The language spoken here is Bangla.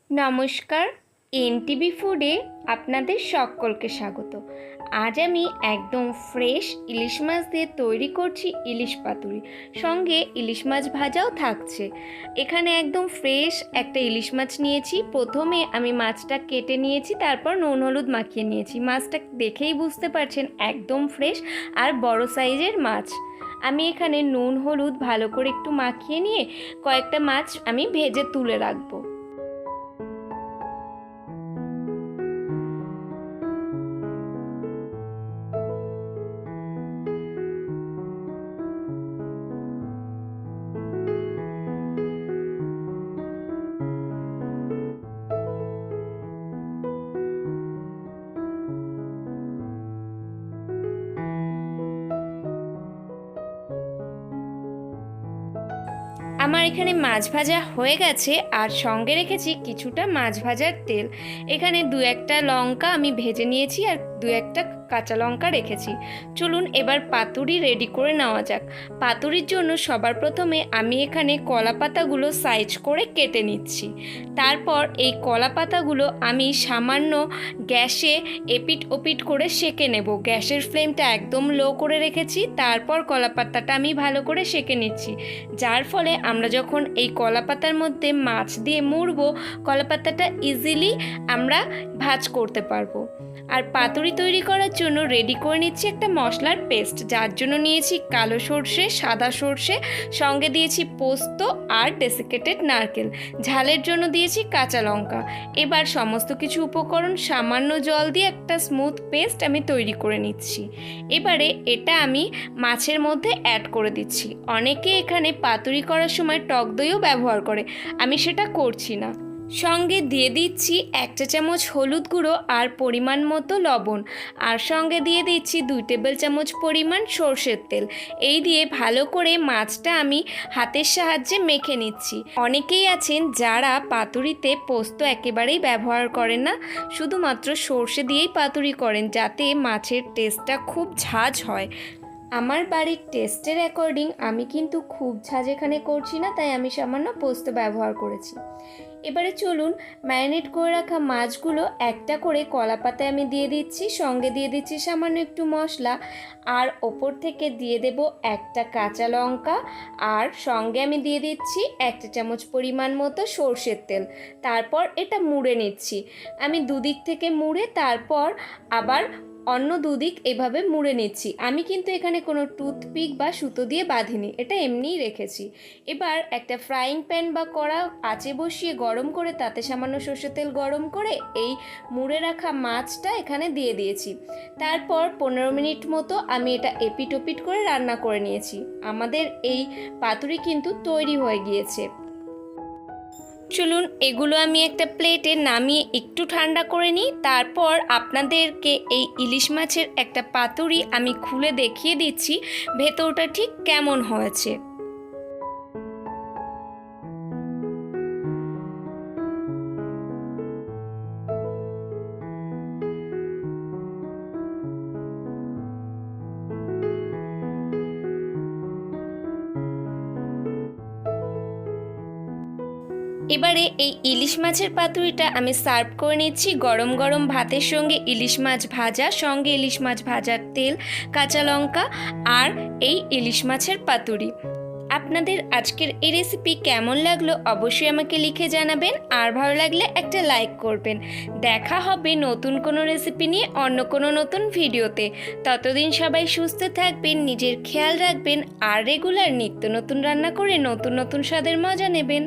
নমস্কার, এনটিভি ফুডে আপনাদের সকলকে স্বাগত। আজ আমি একদম ফ্রেশ ইলিশ মাছ দিয়ে তৈরি করছি ইলিশ পাতুরি, সঙ্গে ইলিশ মাছ ভাজাও থাকছে। এখানে একদম ফ্রেশ একটা ইলিশ মাছ নিয়েছি। প্রথমে আমি মাছটা কেটে নিয়েছি, তারপর নুন হলুদ মাখিয়ে নিয়েছি। মাছটা দেখেই বুঝতে পারছেন একদম ফ্রেশ আর বড় সাইজের মাছ। আমি এখানে নুন হলুদ ভালো করে একটু মাখিয়ে নিয়ে কয়েকটা মাছ আমি ভেজে তুলে রাখবো। আমার এখানে মাছ ভাজা হয়ে গেছে, আর সঙ্গে রেখেছি কিছুটা মাছ ভাজার তেল। এখানে দু একটা লঙ্কা আমি ভেজে নিয়েছি আর দু একটা কাঁচা লঙ্কা রেখেছি। চলুন এবার পাতুরি রেডি করে নেওয়া যাক। পাতুরির জন্য সবার প্রথমে আমি এখানে কলা পাতাগুলো সাইজ করে কেটে নিচ্ছি। তারপর এই কলা পাতাগুলো আমি সামান্য গ্যাসে এপিট ওপিট করে সেঁকে নেব। গ্যাসের ফ্লেমটা একদম লো করে রেখেছি। তারপর কলা পাতাটা আমি ভালো করে সেঁকে নিচ্ছি, যার ফলে আমরা যখন এই কলা পাতার মধ্যে মাছ দিয়ে মুড়বো, কলা পাতাটা ইজিলি আমরা ভাজ করতে পারবো। আর পাতুরি তৈরি করার জন্য রেডি করে নিচ্ছি একটা মশলার পেস্ট, যার জন্য নিয়েছি কালো সর্ষে, সাদা সর্ষে, সঙ্গে দিয়েছি পোস্ত আর ডেসিকেটেড নারকেল, ঝালের জন্য দিয়েছি কাঁচা লঙ্কা। এবার সমস্ত কিছু উপকরণ সামান্য জল দিয়ে একটা স্মুথ পেস্ট আমি তৈরি করে নিচ্ছি। এবারে এটা আমি মাছের মধ্যে অ্যাড করে দিচ্ছি। অনেকে এখানে পাতুরি করার সময় টক দইও ব্যবহার করে, আমি সেটা করছি না। সঙ্গে দিয়ে দিচ্ছি 1 চা চামচ হলুদ গুঁড়ো আর পরিমাণ মতো লবণ, আর সঙ্গে দিয়ে দিচ্ছি 2 টেবিল চামচ পরিমাণ সর্ষের তেল। এই দিয়ে ভালো করে মাছটা আমি হাতের সাহায্যে মেখে নিচ্ছি। অনেকেই আছেন যারা পাতুরিতে পোস্ত একেবারেই ব্যবহার করেন না, শুধুমাত্র সর্ষে দিয়েই পাতুরি করেন, যাতে মাছের টেস্টটা খুব ঝাঁঝ হয়। আমার বাড়ির টেস্টের অ্যাকর্ডিং আমি কিন্তু খুব ঝাঁঝ এখানে করছি না, তাই আমি সামান্য পোস্ত ব্যবহার করেছি। এবারে চলুন ম্যারিনেট করে রাখা মাছগুলো একটা করে কলা পাতায় আমি দিয়ে দিচ্ছি। সঙ্গে দিয়ে দিচ্ছি সামান্য একটু মশলা, আর ওপর থেকে দিয়ে দেব একটা কাঁচা লঙ্কা, আর সঙ্গে আমি দিয়ে দিচ্ছি 1 চা চামচ পরিমাণ মতো সর্ষের তেল। তারপর এটা মুড়ে নিচ্ছি। আমি দুদিক থেকে মুড়ে তারপর আবার অন্য দুদিক এভাবে মুড়ে নিচ্ছি। আমি কিন্তু এখানে কোনো টুথপিক বা সুতো দিয়ে বাঁধিনি, এটা এমনিই রেখেছি। এবার একটা ফ্রাইং প্যান বা কড়া আঁচে বসিয়ে গরম করে তাতে সামান্য সর্ষের তেল গরম করে এই মুড়ে রাখা মাছটা এখানে দিয়ে দিয়েছি। তারপর 15 মিনিট মতো আমি এটা এপিট ওপিট করে রান্না করে নিয়েছি। আমাদের এই পাতুরি কিন্তু তৈরি হয়ে গিয়েছে। চলুন এগুলো আমি একটা প্লেটে নামিয়ে একটু ঠান্ডা করে নিই। তারপর আপনাদেরকে এই ইলিশ মাছের একটা পাতুরি আমি খুলে দেখিয়ে দিচ্ছি ভেতরটা ঠিক কেমন হয়েছে। এবারে এই ইলিশ মাছের পাতুরিটা আমি সার্ভ করে নিচ্ছি গরম গরম ভাতের সঙ্গে। ইলিশ মাছ ভাজা, সঙ্গে ইলিশ মাছ ভাজার তেল, কাঁচা লঙ্কা আর এই ইলিশ মাছের পাতুরি। আপনাদের আজকের এই রেসিপি কেমন লাগলো অবশ্যই আমাকে লিখে জানাবেন, আর ভালো লাগলে একটা লাইক করবেন। দেখা হবে নতুন কোনো রেসিপি নিয়ে অন্য কোনো নতুন ভিডিওতে। ততদিন সবাই সুস্থ থাকবেন, নিজের খেয়াল রাখবেন, আর রেগুলার নিত্য নতুন রান্না করে নতুন নতুন স্বাদের মজা নেবেন।